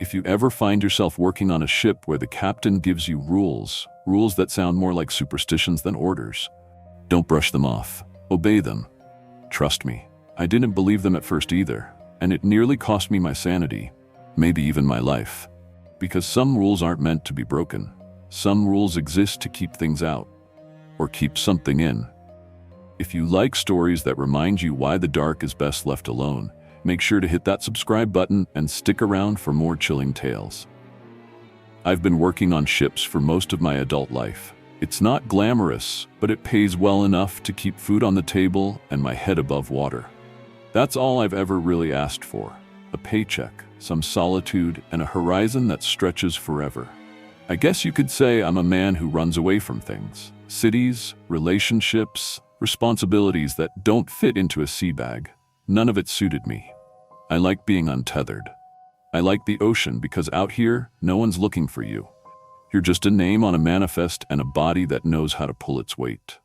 If you ever find yourself working on a ship where the captain gives you rules that sound more like superstitions than orders, don't brush them off. Obey them. Trust me, I didn't believe them at first either, and it nearly cost me my sanity, maybe even my life. Because some rules aren't meant to be broken. Some rules exist to keep things out, or keep something in. If you like stories that remind you why the dark is best left alone, make sure to hit that subscribe button and stick around for more chilling tales. I've been working on ships for most of my adult life. It's not glamorous, but it pays well enough to keep food on the table and my head above water. That's all I've ever really asked for. A paycheck, some solitude, and a horizon that stretches forever. I guess you could say I'm a man who runs away from things. Cities, relationships, responsibilities that don't fit into a sea bag. None of it suited me. I like being untethered. I like the ocean because out here, no one's looking for you. You're just a name on a manifest and a body that knows how to pull its weight.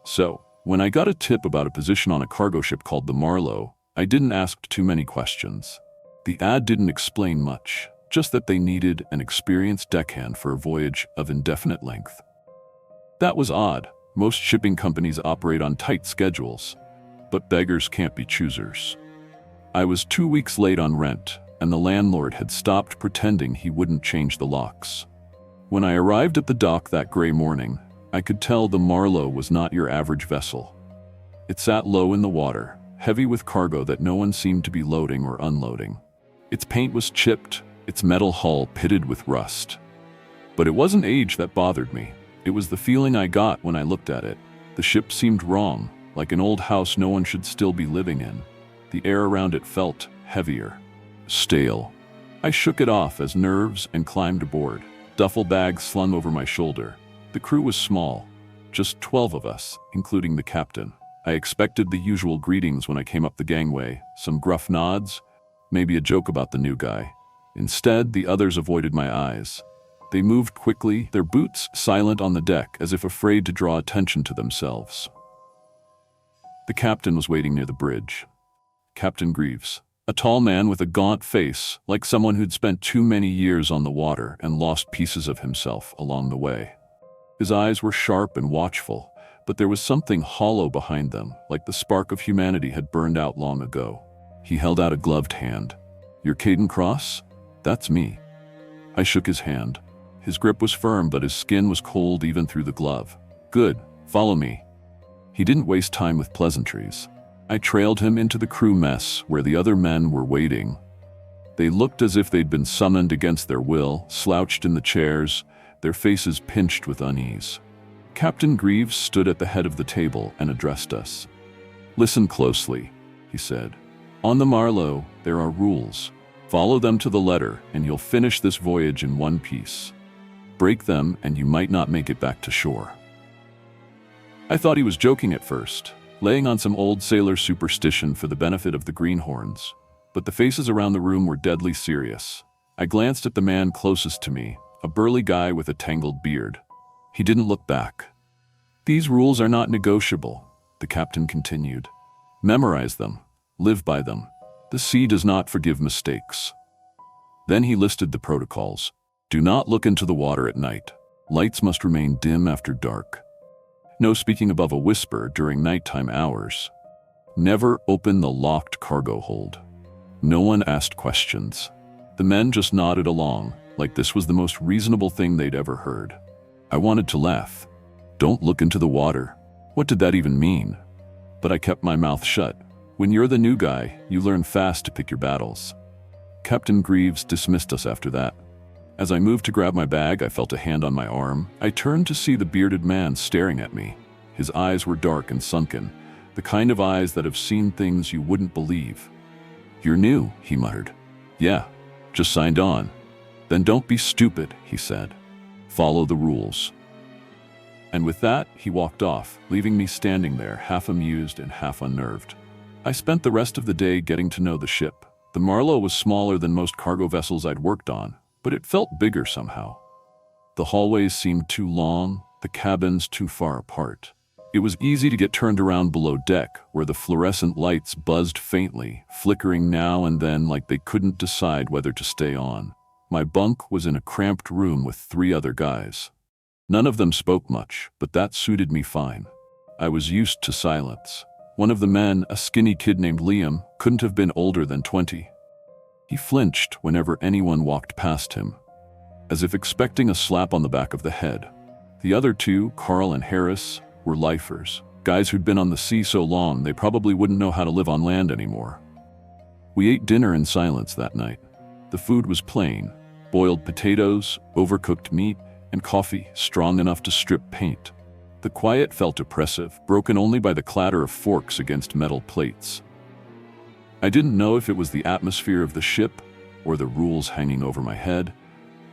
So, when I got a tip about a position on a cargo ship called the Marlowe, I didn't ask too many questions. The ad didn't explain much, just that they needed an experienced deckhand for a voyage of indefinite length. That was odd. Most shipping companies operate on tight schedules, but beggars can't be choosers. I was 2 weeks late on rent, and the landlord had stopped pretending he wouldn't change the locks. When I arrived at the dock that gray morning, I could tell the Marlowe was not your average vessel. It sat low in the water, heavy with cargo that no one seemed to be loading or unloading. Its paint was chipped, its metal hull pitted with rust. But it wasn't age that bothered me. It was the feeling I got when I looked at it. The ship seemed wrong, like an old house no one should still be living in. The air around it felt heavier, stale. I shook it off as nerves and climbed aboard, duffel bag slung over my shoulder. The crew was small, just 12 of us, including the captain. I expected the usual greetings when I came up the gangway, some gruff nods, maybe a joke about the new guy. Instead, the others avoided my eyes. They moved quickly, their boots silent on the deck as if afraid to draw attention to themselves. The captain was waiting near the bridge. Captain Greaves, a tall man with a gaunt face, like someone who'd spent too many years on the water and lost pieces of himself along the way. His eyes were sharp and watchful, but there was something hollow behind them, like the spark of humanity had burned out long ago. He held out a gloved hand. "You're Caden Cross? That's me." I shook his hand. His grip was firm, but his skin was cold even through the glove. "Good, follow me." He didn't waste time with pleasantries. I trailed him into the crew mess where the other men were waiting. They looked as if they'd been summoned against their will, slouched in the chairs, their faces pinched with unease. Captain Greaves stood at the head of the table and addressed us. "Listen closely," he said. "On the Marlowe, there are rules. Follow them to the letter, and you'll finish this voyage in one piece. Break them, and you might not make it back to shore." I thought he was joking at first, laying on some old sailor superstition for the benefit of the greenhorns. But the faces around the room were deadly serious. I glanced at the man closest to me, a burly guy with a tangled beard. He didn't look back. "These rules are not negotiable," the captain continued. "Memorize them. Live by them. The sea does not forgive mistakes." Then he listed the protocols. "Do not look into the water at night. Lights must remain dim after dark. No speaking above a whisper during nighttime hours. Never open the locked cargo hold." No one asked questions. The men just nodded along, like this was the most reasonable thing they'd ever heard. I wanted to laugh. Don't look into the water. What did that even mean? But I kept my mouth shut. When you're the new guy, you learn fast to pick your battles. Captain Greaves dismissed us after that. As I moved to grab my bag, I felt a hand on my arm. I turned to see the bearded man staring at me. His eyes were dark and sunken, the kind of eyes that have seen things you wouldn't believe. "You're new," he muttered. "Yeah, just signed on." "Then don't be stupid," he said. "Follow the rules." And with that, he walked off, leaving me standing there, half amused and half unnerved. I spent the rest of the day getting to know the ship. The Marlowe was smaller than most cargo vessels I'd worked on, but it felt bigger somehow. The hallways seemed too long, the cabins too far apart. It was easy to get turned around below deck, where the fluorescent lights buzzed faintly, flickering now and then like they couldn't decide whether to stay on. My bunk was in a cramped room with 3 other guys. None of them spoke much, but that suited me fine. I was used to silence. One of the men, a skinny kid named Liam, couldn't have been older than 20. He flinched whenever anyone walked past him, as if expecting a slap on the back of the head. The other 2, Carl and Harris, were lifers, guys who'd been on the sea so long they probably wouldn't know how to live on land anymore. We ate dinner in silence that night. The food was plain: boiled potatoes, overcooked meat, and coffee strong enough to strip paint. The quiet felt oppressive, broken only by the clatter of forks against metal plates. I didn't know if it was the atmosphere of the ship or the rules hanging over my head,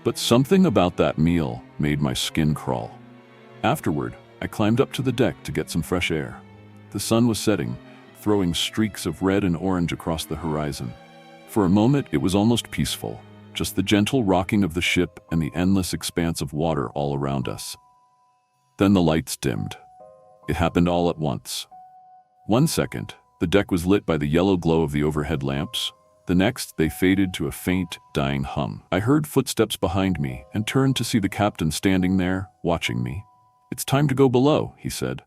but something about that meal made my skin crawl. Afterward, I climbed up to the deck to get some fresh air. The sun was setting, throwing streaks of red and orange across the horizon. For a moment, it was almost peaceful, just the gentle rocking of the ship and the endless expanse of water all around us. Then the lights dimmed. It happened all at once. 1 second, the deck was lit by the yellow glow of the overhead lamps. The next, they faded to a faint, dying hum. I heard footsteps behind me and turned to see the captain standing there, watching me. "It's time to go below," he said.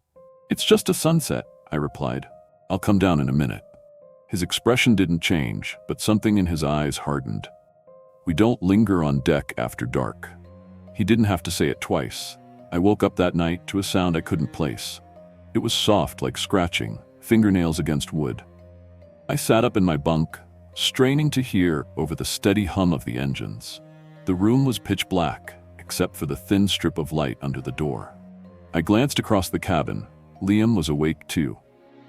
"It's just a sunset," I replied. "I'll come down in a minute." His expression didn't change, but something in his eyes hardened. "We don't linger on deck after dark." He didn't have to say it twice. I woke up that night to a sound I couldn't place. It was soft like scratching, fingernails against wood. I sat up in my bunk, straining to hear over the steady hum of the engines. The room was pitch black, except for the thin strip of light under the door. I glanced across the cabin. Liam was awake too.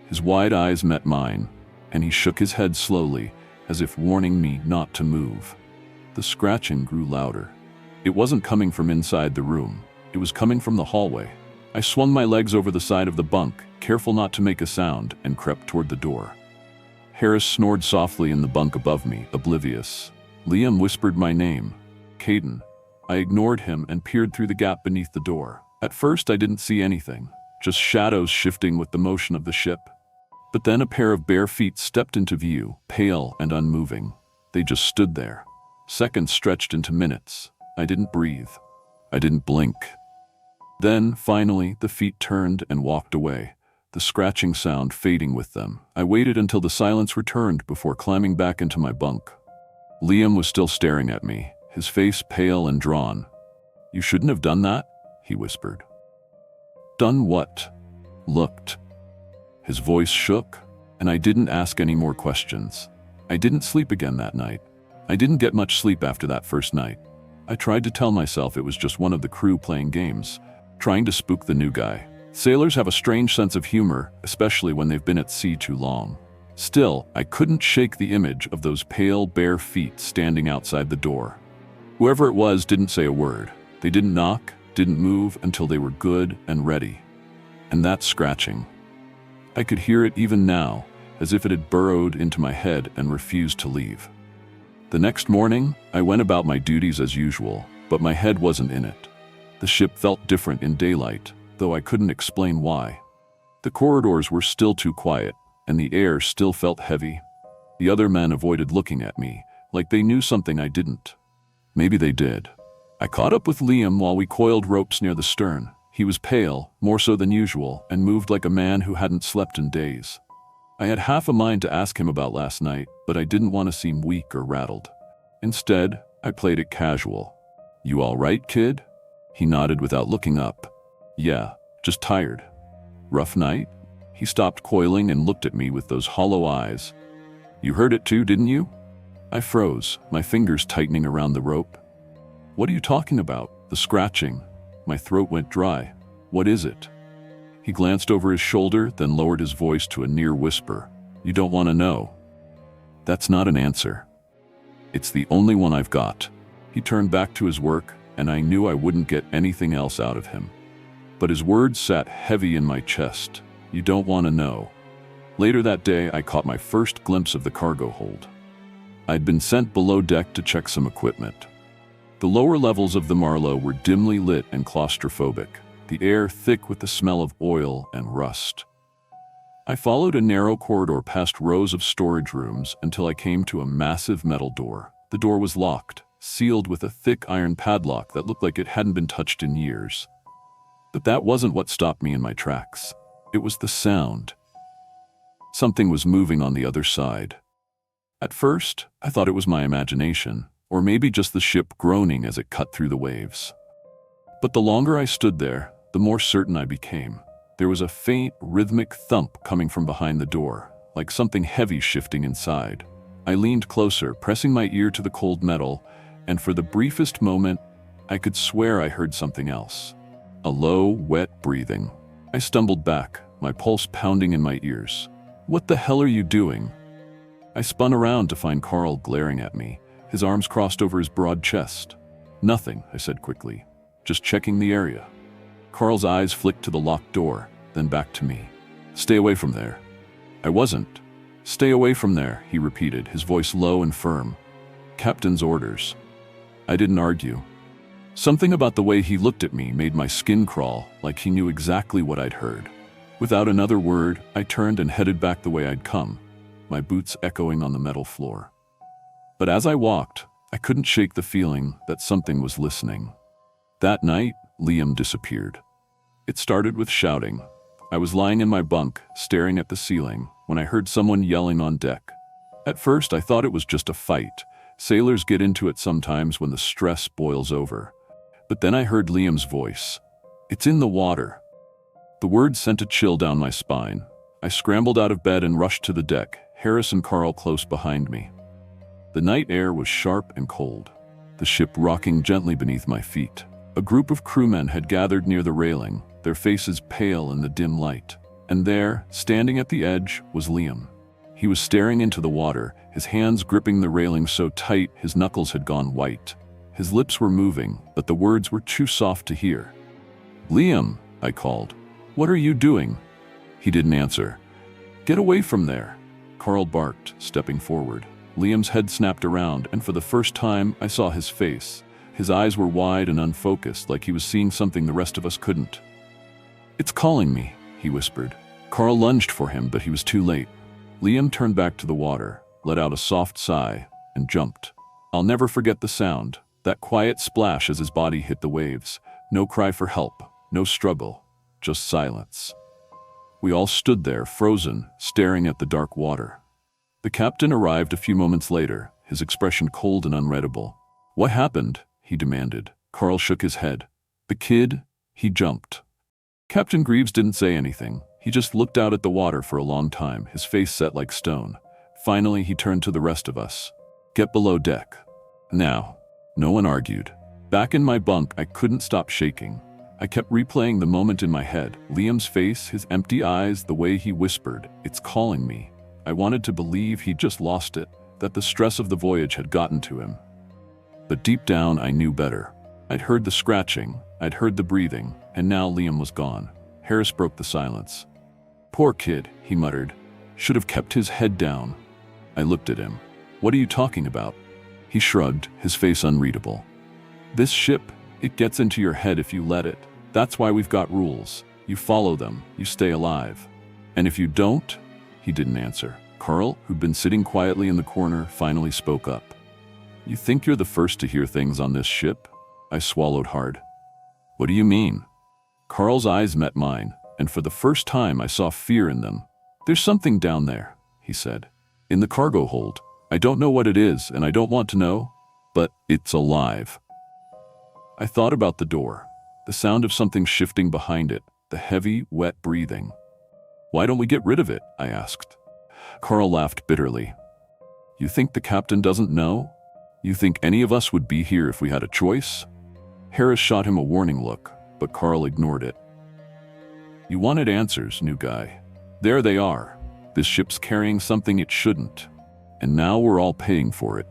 His wide eyes met mine, and he shook his head slowly, as if warning me not to move. The scratching grew louder. It wasn't coming from inside the room. It was coming from the hallway. I swung my legs over the side of the bunk, careful not to make a sound, and crept toward the door. Harris snored softly in the bunk above me, oblivious. Liam whispered my name, Caden. I ignored him and peered through the gap beneath the door. At first, I didn't see anything, just shadows shifting with the motion of the ship. But then a pair of bare feet stepped into view, pale and unmoving. They just stood there. Seconds stretched into minutes. I didn't breathe. I didn't blink. Then, finally, the feet turned and walked away, the scratching sound fading with them. I waited until the silence returned before climbing back into my bunk. Liam was still staring at me, his face pale and drawn. "You shouldn't have done that," he whispered. "Done what?" "Looked." His voice shook, and I didn't ask any more questions. I didn't sleep again that night. I didn't get much sleep after that first night. I tried to tell myself it was just one of the crew playing games, trying to spook the new guy. Sailors have a strange sense of humor, especially when they've been at sea too long. Still, I couldn't shake the image of those pale, bare feet standing outside the door. Whoever it was didn't say a word. They didn't knock, didn't move until they were good and ready. And that scratching. I could hear it even now, as if it had burrowed into my head and refused to leave. The next morning, I went about my duties as usual, but my head wasn't in it. The ship felt different in daylight, though I couldn't explain why. The corridors were still too quiet, and the air still felt heavy. The other men avoided looking at me, like they knew something I didn't. Maybe they did. I caught up with Liam while we coiled ropes near the stern. He was pale, more so than usual, and moved like a man who hadn't slept in days. I had half a mind to ask him about last night, but I didn't want to seem weak or rattled. Instead, I played it casual. "You all right, kid?" He nodded without looking up. "Yeah, just tired." "Rough night?" He stopped coiling and looked at me with those hollow eyes. "You heard it too, didn't you?" I froze, my fingers tightening around the rope. "What are you talking about?" "The scratching." My throat went dry. "What is it?" He glanced over his shoulder, then lowered his voice to a near whisper. "You don't want to know." "That's not an answer. It's the only one I've got." He turned back to his work, and I knew I wouldn't get anything else out of him. But his words sat heavy in my chest. "You don't want to know." Later that day, I caught my first glimpse of the cargo hold. I'd been sent below deck to check some equipment. The lower levels of the Marlowe were dimly lit and claustrophobic. the air thick with the smell of oil and rust. I followed a narrow corridor past rows of storage rooms until I came to a massive metal door. The door was locked, sealed with a thick iron padlock that looked like it hadn't been touched in years. But that wasn't what stopped me in my tracks. It was the sound. Something was moving on the other side. At first, I thought it was my imagination, or maybe just the ship groaning as it cut through the waves. But the longer I stood there, the more certain I became. There was a faint, rhythmic thump coming from behind the door, like something heavy shifting inside. I leaned closer, pressing my ear to the cold metal, and for the briefest moment, I could swear I heard something else. A low, wet breathing. I stumbled back, my pulse pounding in my ears. "What the hell are you doing?" I spun around to find Carl glaring at me, his arms crossed over his broad chest. "Nothing," I said quickly. "Just checking the area." Carl's eyes flicked to the locked door, then back to me. "Stay away from there." I wasn't. "Stay away from there," he repeated, his voice low and firm. "Captain's orders." I didn't argue. Something about the way he looked at me made my skin crawl, like he knew exactly what I'd heard. Without another word, I turned and headed back the way I'd come, my boots echoing on the metal floor. But as I walked, I couldn't shake the feeling that something was listening. That night, Liam disappeared. It started with shouting. I was lying in my bunk, staring at the ceiling, when I heard someone yelling on deck. At first, I thought it was just a fight. Sailors get into it sometimes when the stress boils over. But then I heard Liam's voice. "It's in the water." The words sent a chill down my spine. I scrambled out of bed and rushed to the deck, Harris and Carl close behind me. The night air was sharp and cold, the ship rocking gently beneath my feet. A group of crewmen had gathered near the railing, their faces pale in the dim light. And there, standing at the edge, was Liam. He was staring into the water, his hands gripping the railing so tight his knuckles had gone white. His lips were moving, but the words were too soft to hear. "Liam," I called. "What are you doing?" He didn't answer. "Get away from there," Carl barked, stepping forward. Liam's head snapped around, and for the first time, I saw his face. His eyes were wide and unfocused, like he was seeing something the rest of us couldn't. "It's calling me," he whispered. Carl lunged for him, but he was too late. Liam turned back to the water, let out a soft sigh, and jumped. I'll never forget the sound, that quiet splash as his body hit the waves. No cry for help, no struggle, just silence. We all stood there, frozen, staring at the dark water. The captain arrived a few moments later, his expression cold and unreadable. "What happened?" he demanded. Carl shook his head. "The kid, he jumped." Captain Greaves didn't say anything. He just looked out at the water for a long time, his face set like stone. Finally, he turned to the rest of us. "Get below deck." Now. No one argued. Back in my bunk, I couldn't stop shaking. I kept replaying the moment in my head. Liam's face, his empty eyes, the way he whispered, "It's calling me." I wanted to believe he'd just lost it, that the stress of the voyage had gotten to him. But deep down, I knew better. I'd heard the scratching, I'd heard the breathing, and now Liam was gone. Harris broke the silence. "Poor kid," he muttered. "Should have kept his head down." I looked at him. "What are you talking about?" He shrugged, his face unreadable. "This ship, it gets into your head if you let it. That's why we've got rules. You follow them, you stay alive. And if you don't..." He didn't answer. Carl, who'd been sitting quietly in the corner, finally spoke up. "You think you're the first to hear things on this ship?" I swallowed hard. "What do you mean?" Carl's eyes met mine, and for the first time I saw fear in them. "There's something down there," he said. "In the cargo hold. I don't know what it is, and I don't want to know, but it's alive." I thought about the door, the sound of something shifting behind it, the heavy, wet breathing. "Why don't we get rid of it?" I asked. Carl laughed bitterly. "You think the captain doesn't know? You think any of us would be here if we had a choice?" Harris shot him a warning look, but Carl ignored it. "You wanted answers, new guy. There they are. This ship's carrying something it shouldn't, and now we're all paying for it."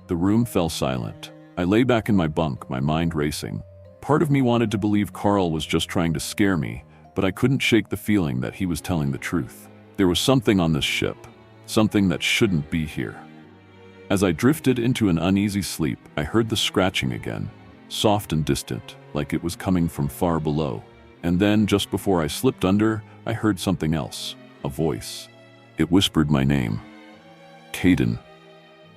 The room fell silent. I lay back in my bunk, my mind racing. Part of me wanted to believe Carl was just trying to scare me, but I couldn't shake the feeling that he was telling the truth. There was something on this ship, something that shouldn't be here. As I drifted into an uneasy sleep, I heard the scratching again. soft and distant, like it was coming from far below. And then, just before I slipped under, I heard something else, a voice. It whispered my name. Caden.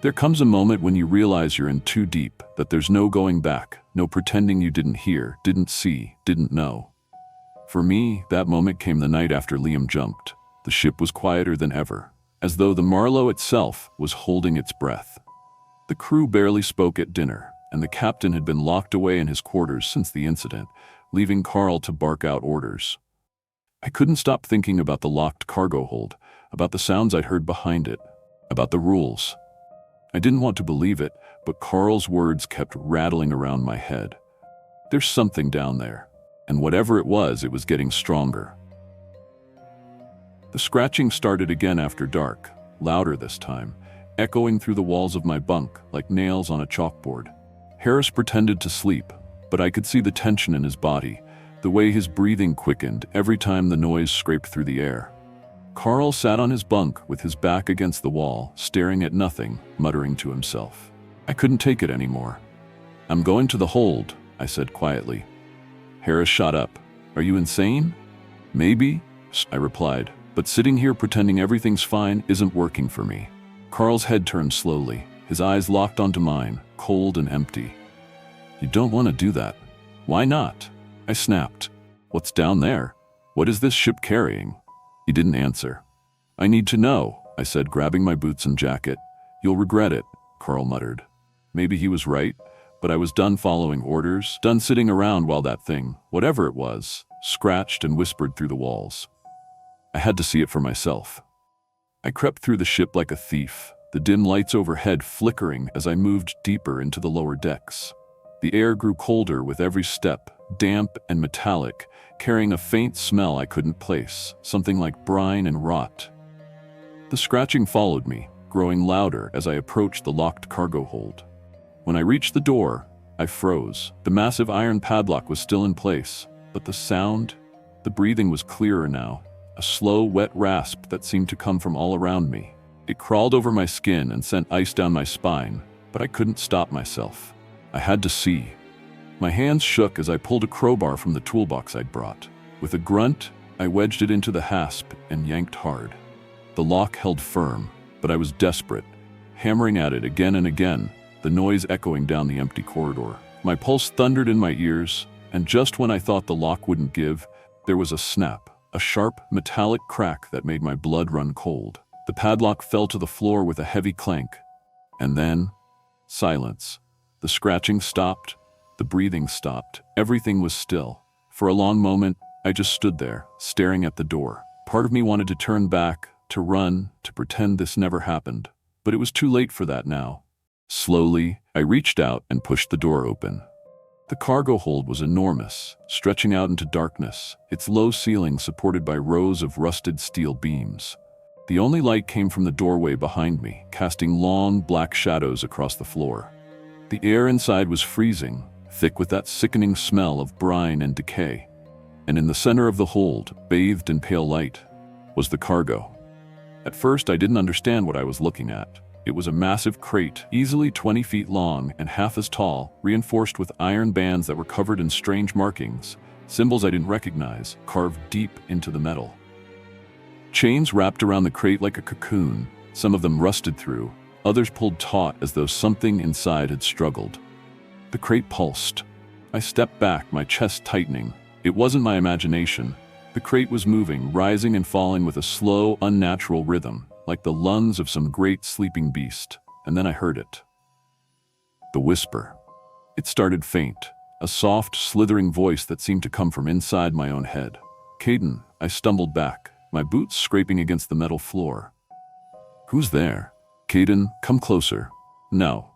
There comes a moment when you realize you're in too deep, that there's no going back, no pretending you didn't hear, didn't see, didn't know. For me, that moment came the night after Liam jumped. The ship was quieter than ever, as though the Marlowe itself was holding its breath. The crew barely spoke at dinner, and the captain had been locked away in his quarters since the incident, leaving Carl to bark out orders. I couldn't stop thinking about the locked cargo hold, about the sounds I'd heard behind it, about the rules. I didn't want to believe it, but Carl's words kept rattling around my head. There's something down there, and whatever it was getting stronger. The scratching started again after dark, louder this time, echoing through the walls of my bunk like nails on a chalkboard. Harris pretended to sleep, but I could see the tension in his body, the way his breathing quickened every time the noise scraped through the air. Carl sat on his bunk with his back against the wall, staring at nothing, muttering to himself. I couldn't take it anymore. "I'm going to the hold," I said quietly. Harris shot up. "Are you insane?" "Maybe," I replied, "but sitting here pretending everything's fine isn't working for me." Carl's head turned slowly, his eyes locked onto mine, cold and empty. "You don't want to do that." "Why not?" I snapped. "What's down there? What is this ship carrying?" He didn't answer. "I need to know," I said, grabbing my boots and jacket. "You'll regret it," Carl muttered. Maybe he was right, but I was done following orders, done sitting around while that thing, whatever it was, scratched and whispered through the walls. I had to see it for myself. I crept through the ship like a thief, the dim lights overhead flickering as I moved deeper into the lower decks. The air grew colder with every step, damp and metallic, carrying a faint smell I couldn't place, something like brine and rot. The scratching followed me, growing louder as I approached the locked cargo hold. When I reached the door, I froze. The massive iron padlock was still in place, but the sound, the breathing was clearer now, a slow, wet rasp that seemed to come from all around me. It crawled over my skin and sent ice down my spine, but I couldn't stop myself. I had to see. My hands shook as I pulled a crowbar from the toolbox I'd brought. With a grunt, I wedged it into the hasp and yanked hard. The lock held firm, but I was desperate, hammering at it again and again, the noise echoing down the empty corridor. My pulse thundered in my ears, and just when I thought the lock wouldn't give, there was a snap, a sharp, metallic crack that made my blood run cold. The padlock fell to the floor with a heavy clank. And then, silence. The scratching stopped. The breathing stopped. Everything was still. For a long moment, I just stood there, staring at the door. Part of me wanted to turn back, to run, to pretend this never happened. But it was too late for that now. Slowly, I reached out and pushed the door open. The cargo hold was enormous, stretching out into darkness, its low ceiling supported by rows of rusted steel beams. The only light came from the doorway behind me, casting long, black shadows across the floor. The air inside was freezing, thick with that sickening smell of brine and decay. And in the center of the hold, bathed in pale light, was the cargo. At first, I didn't understand what I was looking at. It was a massive crate, easily 20 feet long and half as tall, reinforced with iron bands that were covered in strange markings, symbols I didn't recognize, carved deep into the metal. Chains wrapped around the crate like a cocoon, some of them rusted through, others pulled taut as though something inside had struggled. The crate pulsed. I stepped back, my chest tightening. It wasn't my imagination. The crate was moving, rising and falling with a slow, unnatural rhythm, like the lungs of some great sleeping beast. And then I heard it. The whisper. It started faint, a soft, slithering voice that seemed to come from inside my own head. "Caden," I stumbled back, my boots scraping against the metal floor. "Who's there?" "Caden, come closer." "No."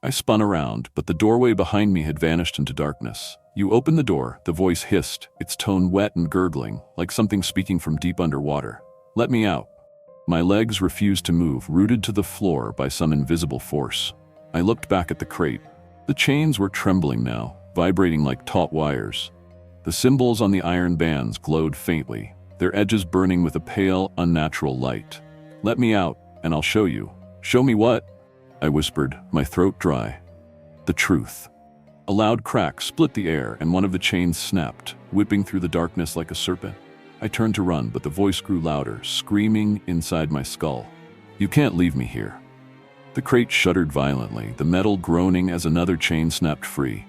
I spun around, but the doorway behind me had vanished into darkness. "You open the door," the voice hissed, its tone wet and gurgling, like something speaking from deep underwater. "Let me out." My legs refused to move, rooted to the floor by some invisible force. I looked back at the crate. The chains were trembling now, vibrating like taut wires. The symbols on the iron bands glowed faintly, their edges burning with a pale, unnatural light. "Let me out, and I'll show you." "Show me what?" I whispered, my throat dry. "The truth." A loud crack split the air and one of the chains snapped, whipping through the darkness like a serpent. I turned to run, but the voice grew louder, screaming inside my skull. "You can't leave me here." The crate shuddered violently, the metal groaning as another chain snapped free.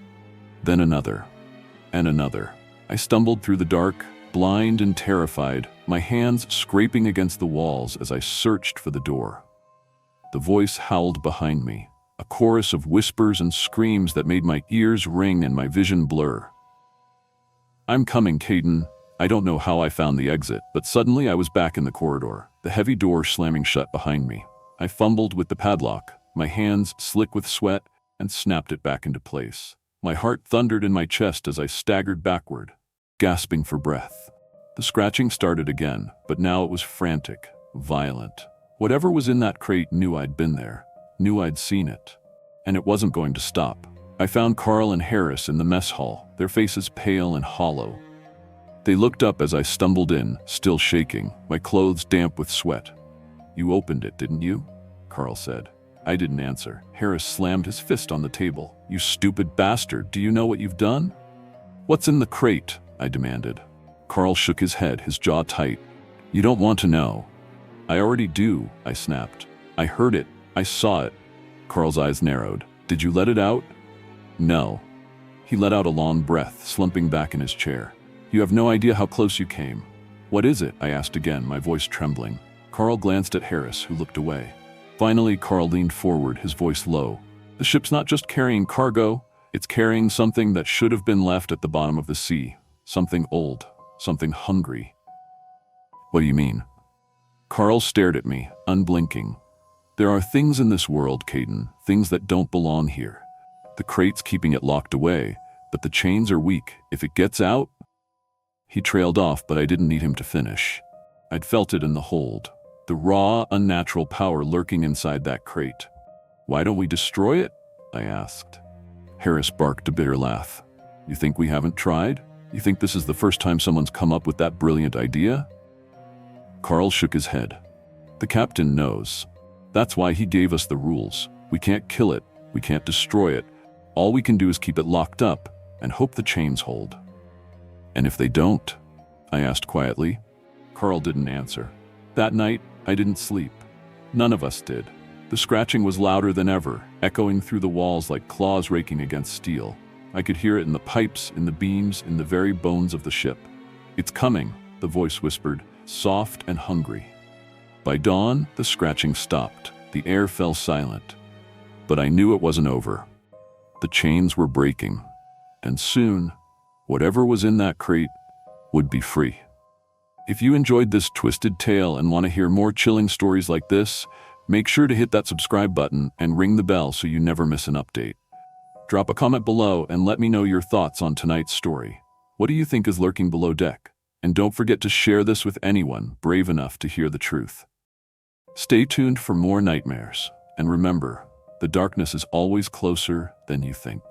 Then another, and another. I stumbled through the dark, blind and terrified, my hands scraping against the walls as I searched for the door. The voice howled behind me, a chorus of whispers and screams that made my ears ring and my vision blur. "I'm coming, Caden." I don't know how I found the exit, but suddenly I was back in the corridor, the heavy door slamming shut behind me. I fumbled with the padlock, my hands slick with sweat, and snapped it back into place. My heart thundered in my chest as I staggered backward, gasping for breath. The scratching started again, but now it was frantic, violent. Whatever was in that crate knew I'd been there, knew I'd seen it, and it wasn't going to stop. I found Carl and Harris in the mess hall, their faces pale and hollow. They looked up as I stumbled in, still shaking, my clothes damp with sweat. "You opened it, didn't you?" Carl said. I didn't answer. Harris slammed his fist on the table. "You stupid bastard, do you know what you've done?" "What's in the crate?" I demanded. Carl shook his head, his jaw tight. "You don't want to know." "I already do," I snapped. "I heard it. I saw it." Carl's eyes narrowed. "Did you let it out?" "No." He let out a long breath, slumping back in his chair. "You have no idea how close you came." "What is it?" I asked again, my voice trembling. Carl glanced at Harris, who looked away. Finally, Carl leaned forward, his voice low. "The ship's not just carrying cargo, it's carrying something that should have been left at the bottom of the sea. Something old, something hungry." "What do you mean?" Carl stared at me, unblinking. "There are things in this world, Caden, things that don't belong here. The crate's keeping it locked away, but the chains are weak. If it gets out..." He trailed off, but I didn't need him to finish. I'd felt it in the hold, the raw, unnatural power lurking inside that crate. "Why don't we destroy it?" I asked. Harris barked a bitter laugh. "You think we haven't tried? You think this is the first time someone's come up with that brilliant idea?" Carl shook his head. "The captain knows. That's why he gave us the rules. We can't kill it, we can't destroy it. All we can do is keep it locked up and hope the chains hold." "And if they don't?" I asked quietly. Carl didn't answer. That night, I didn't sleep. None of us did. The scratching was louder than ever, echoing through the walls like claws raking against steel. I could hear it in the pipes, in the beams, in the very bones of the ship. "It's coming," the voice whispered, soft and hungry. By dawn, the scratching stopped. The air fell silent. But I knew it wasn't over. The chains were breaking. And soon, whatever was in that crate would be free. If you enjoyed this twisted tale and want to hear more chilling stories like this, make sure to hit that subscribe button and ring the bell so you never miss an update. Drop a comment below and let me know your thoughts on tonight's story. What do you think is lurking below deck? And don't forget to share this with anyone brave enough to hear the truth. Stay tuned for more nightmares, and remember, the darkness is always closer than you think.